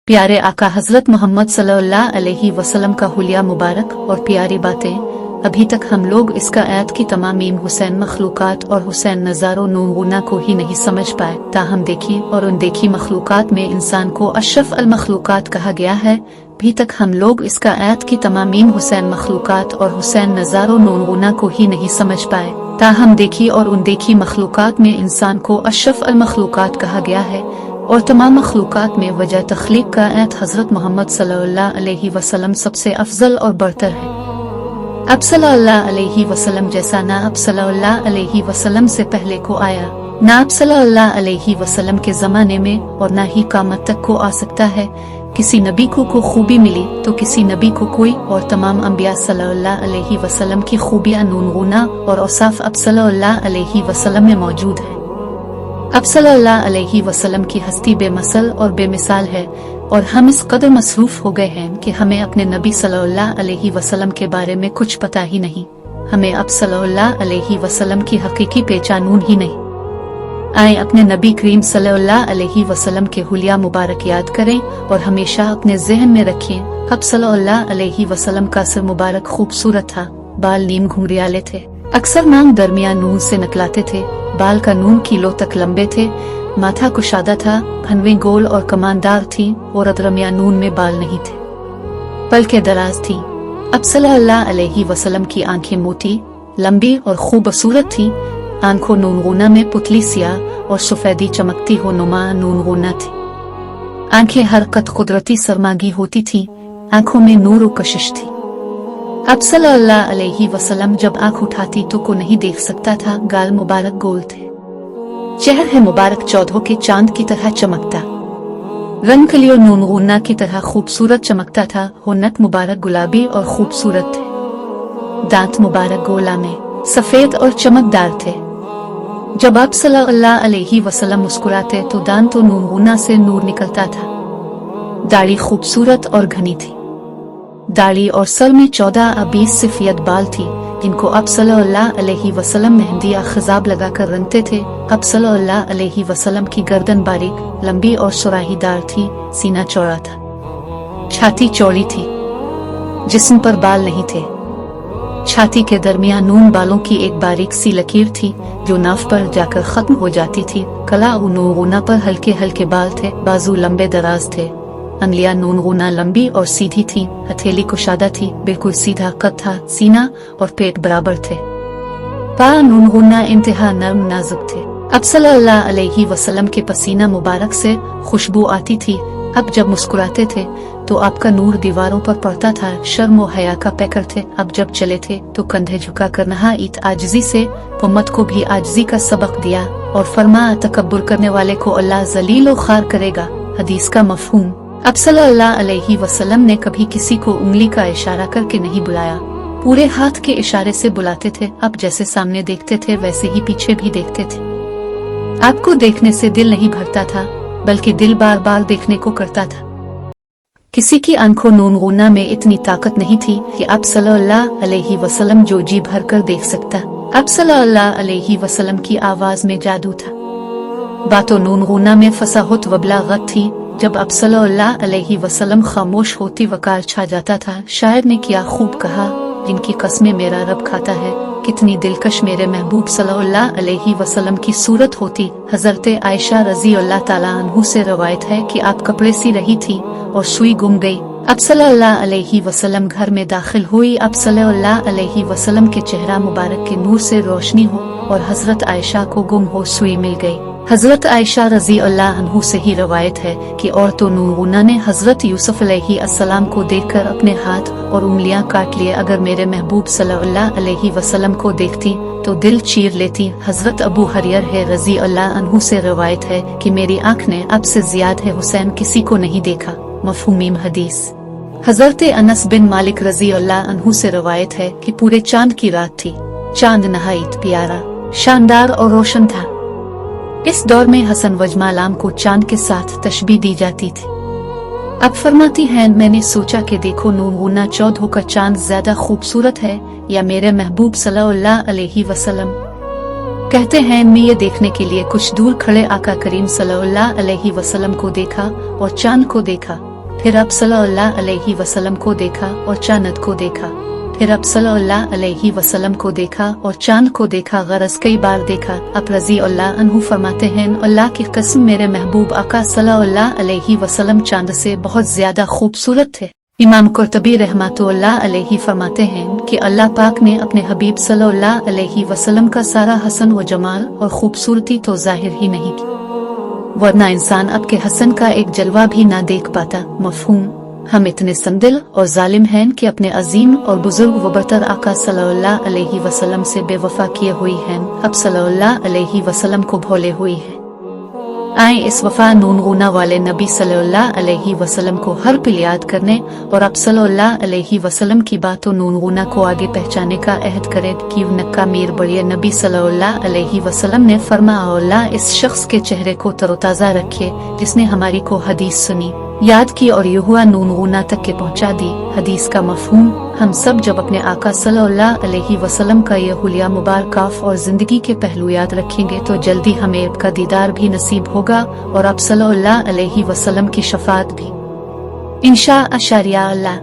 प्यारे आका हजरत मोहम्मद सल्लल्लाहु अलैहि वसल्लम का हुलिया मुबारक और प्यारी बातें। अभी तक हम लोग इसका ऐत की तमामीम हुसैन मखलूकात और हुसैन नज़ारो नूगुना को ही नहीं समझ पाए, ताहम देखी और अनदेखी मखलूकात में इंसान को अशरफ अल मखलूकात कहा गया है। अभी तक हम लोग इसका ऐत की तमामीम हुसैन मखलूकात और हुसैन नज़ारो नूगुना को ही नहीं समझ पाए, ताहम देखी और अनदेखी मखलूकात में इंसान को अशरफ अल मखलूकात कहा गया है और तमाम मखलूकात में वजह तख्लीक का ऐत हजरत मोहम्मद सल्लल्लाहु अलैहि वसल्लम सबसे अफजल और बरतर है। अब सल्लल्लाहु अलैहि वसल्लम जैसा ना अब सल्लल्लाहु अलैहि वसल्लम से पहले को आया, ना अब सल्लल्लाहु अलैहि वसल्लम के ज़माने में और ना ही क़यामत तक को आ सकता है। किसी नबी को खूबी मिली तो किसी नबी को कोई, और तमाम अंबिया सल्लल्लाहु अलैहि वसल्लम की खूबियाँ नूनगुना और औसाफ अब सल्लल्लाहु अलैहि वसल्लम में मौजूद है। अब सल्लल्लाहु अलैहि वसल्लम की हस्ती बेमसल और बेमिसाल है और हम इस कदर मसरूफ हो गए हैं कि हमें अपने नबी सल्लल्लाहु अलैहि वसल्लम के बारे में कुछ पता ही नहीं। हमें अब सल्लल्लाहु अलैहि वसल्लम की हकीकी पहचान ही नहीं। आए अपने नबी करीम सल्लल्लाहु अलैहि वसल्लम के हुलिया मुबारक याद करें और हमेशा अपने जहन में रखें। अब सल्लल्लाहु अलैहि वसल्लम का सर मुबारक खूबसूरत था, बाल नीम घुंघरियाले थे, अक्सर नाम दरमियान नून से निकलाते थे, बाल का नून किलो तक लंबे थे, माथा कुशादा था, भनवें गोल और कमानदार थी और दरमिया नून में बाल नहीं थे, पलकें दराज थी। अब सल्लल्लाहु अलैहि वसल्लम की आंखें मोटी, लंबी और खूबसूरत थी। आंखों नूनगुना में पुतली सियाह और सफेदी चमकती हो नुमा नूनगुना थी। आंखें हरकत कुदरती सरमागी होती थी, आंखों में नूर और कशिश थी। अब सल्लल्लाहु अलैहि वसल्लम जब आंख उठाती तो को नहीं देख सकता था। गाल मुबारक गोल थे, चेहरा मुबारक चौधों के चांद की तरह चमकता, रंग कलियों नूनगुना की तरह खूबसूरत चमकता था। होनक मुबारक गुलाबी और खूबसूरत थे, दांत मुबारक गोला में सफेद और चमकदार थे। जब आप सल्लल्लाहु अलैहि वसल्लम मुस्कुराते तो दांतों नूनगुना से नूर निकलता था। दाढ़ी खूबसूरत और घनी थी, दाढ़ी और सर में 14-20 सफेद बाल थी, जिनको अब सल्लल्लाहु अलैहि वसल्लम मेहंदी या खिजाब लगाकर रंगते थे। अब सल्लल्लाहु अलैहि वसल्लम की गर्दन बारीक, लंबी और सुराहीदार थी, सीना चौड़ा था, छाती चौड़ी थी, जिस्म पर बाल नहीं थे। छाती के दरमियान नून बालों की एक बारीक सी लकीर थी जो नाफ पर जाकर खत्म हो जाती थी। कला नूनगुना पर हल्के हल्के बाल थे, बाजू लंबे दराज थे, अंगलियां नूनगुना लंबी और सीधी थी, हथेली कुशादा थी, बिल्कुल सीधा कद था, सीना और पेट बराबर थे। पा नूनगुना इंतहा नर्म नाजुक थे। अब सल्लल्लाहु अलैहि वसल्लम के पसीना मुबारक से खुशबू आती थी। अब जब मुस्कुराते थे तो आपका नूर दीवारों पर पड़ता था। शर्म और हया का पैकर थे। अब जब चले थे तो कंधे झुका कर नहायत आजिज़ी से उम्मत को भी आजिज़ी का सबक दिया और फरमाया, तकब्बुर करने वाले को अल्लाह जलील और खार करेगा। हदीस का मफहूम। अब सल्लल्लाहु अलैहि वसल्लम ने कभी किसी को उंगली का इशारा करके नहीं बुलाया, पूरे हाथ के इशारे से बुलाते थे। अब जैसे सामने देखते थे वैसे ही पीछे भी देखते थे। आपको देखने से दिल नहीं भरता था, बल्कि दिल बार बार देखने को करता था। किसी की आंखों नूनगुना में इतनी ताकत नहीं थी कि आप सल्लल्लाहु अलैहि वसल्लम जो जी भर कर देख सकता। अब सल्लल्लाहु अलैहि वसल्लम की आवाज में जादू था, बातों नूनगुना में फसाहत व बलागत थी। जब अब सल्लल्लाहु अलैहि वसल्लम खामोश होती वकार छा जाता था। शायर ने क्या खूब कहा, जिनकी कसमें मेरा रब खाता है, कितनी दिलकश मेरे महबूब सल्लल्लाहु अलैहि वसल्लम की सूरत होती। हजरत आयशा रजी अल्लाह ताला अन्हु से रवायत है कि आप कपड़े सी रही थी और सुई गुम गई। अब सल्लल्लाहु अलैहि वसल्लम घर में दाखिल हुई। अब सल्लल्लाहु अलैहि वसल्लम के चेहरा मुबारक के नूर से रोशनी हो और हजरत आयशा को गुम हो सुई मिल गई। हजरत आयशा रजी अल्लाह अन्हु से ही रवायत है कि औरतों नूनगुना ने हजरत यूसुफ अलैहि अस्सलाम को देखकर अपने हाथ और उंगलियां काट लिए। अगर मेरे महबूब सल्लल्लाहु अलैहि वसल्लम को देखती तो दिल चीर लेती। हजरत अबू हरियर है रजी अल्लाह अन्हु से रवायत है कि मेरी आंख ने अब से ज्यादा है हुसैन किसी को नहीं देखा। मफहूमीम हदीस। हजरत अनस बिन मालिक रजी अल्लाह अन्हु से रवायत है कि पूरे चांद की रात थी, चांद नहायत प्यारा, शानदार और रोशन था। इस दौर में हसन वजमालाम को चांद के साथ तशबीह दी जाती थी। अब फरमाती हैं, मैंने सोचा कि देखो नूनगुना चौधों का चांद ज्यादा खूबसूरत है या मेरे महबूब सल्लल्लाहु अलैहि वसल्लम। कहते हैं मैं ये देखने के लिए कुछ दूर खड़े आका करीम सल्लल्लाहु अलैहि वसल्लम को देखा और चांद को देखा। फिर आप सल्लल्लाहु अलैहि वसल्लम को देखा और चांद को देखा। फिर आप सल्लल्लाहु अलैहि वसल्लम को देखा और चांद को देखा, गरज कई बार देखा। आप रज़ी अल्लाह अन्हु फरमाते हैं, अल्लाह की कसम मेरे महबूब आका सल्लल्लाहु अलैहि वसल्लम चांद से बहुत ज्यादा खूबसूरत थे। इमाम कुर्तबी रहमतुल्लाह अलैहि फरमाते हैं कि अल्लाह पाक ने अपने हबीब सल्लल्लाहु अलैहि वसल्लम का सारा हसन व जमाल और खूबसूरती तो जाहिर ही नहीं की, वरना इंसान अब के हसन का एक जलवा भी ना देख पाता। मफहूम, हम इतने संदिल और जालिम हैं कि अपने अजीम और बुजुर्ग व बरतर आका सल्लल्लाहु अलैहि वसल्लम से बेवफा किए हुई हैं, अब सल्लल्लाहु अलैहि वसल्लम को भूले हुई हैं। आए इस वफा नूनगुना वाले नबी सल्लल्लाहु अलैहि वसल्लम को हर पल याद करने और आप सल्लल्लाहु अलैहि वसल्लम की बातों नूनगुना को आगे पहचाने का अहद करें कि नक्का मीर बड़े नबी सल्लल्लाहु अलैहि वसल्लम ने फरमाया, अल्लाह इस शख्स के चेहरे को तरोताज़ा रखे जिसने हमारी को हदीस सुनी, याद की और युहुआ नूनगुना तक के पहुंचा दी। हदीस का मफहूम, हम सब जब अपने आका सल्लल्लाहु अलैहि वसल्लम का यह हुलिया मुबारक और जिंदगी के पहलू याद रखेंगे तो जल्दी हमें आपका दीदार भी नसीब होगा और आप सल्लल्लाहु अलैहि वसल्लम की शफाअत भी इंशाअल्लाह।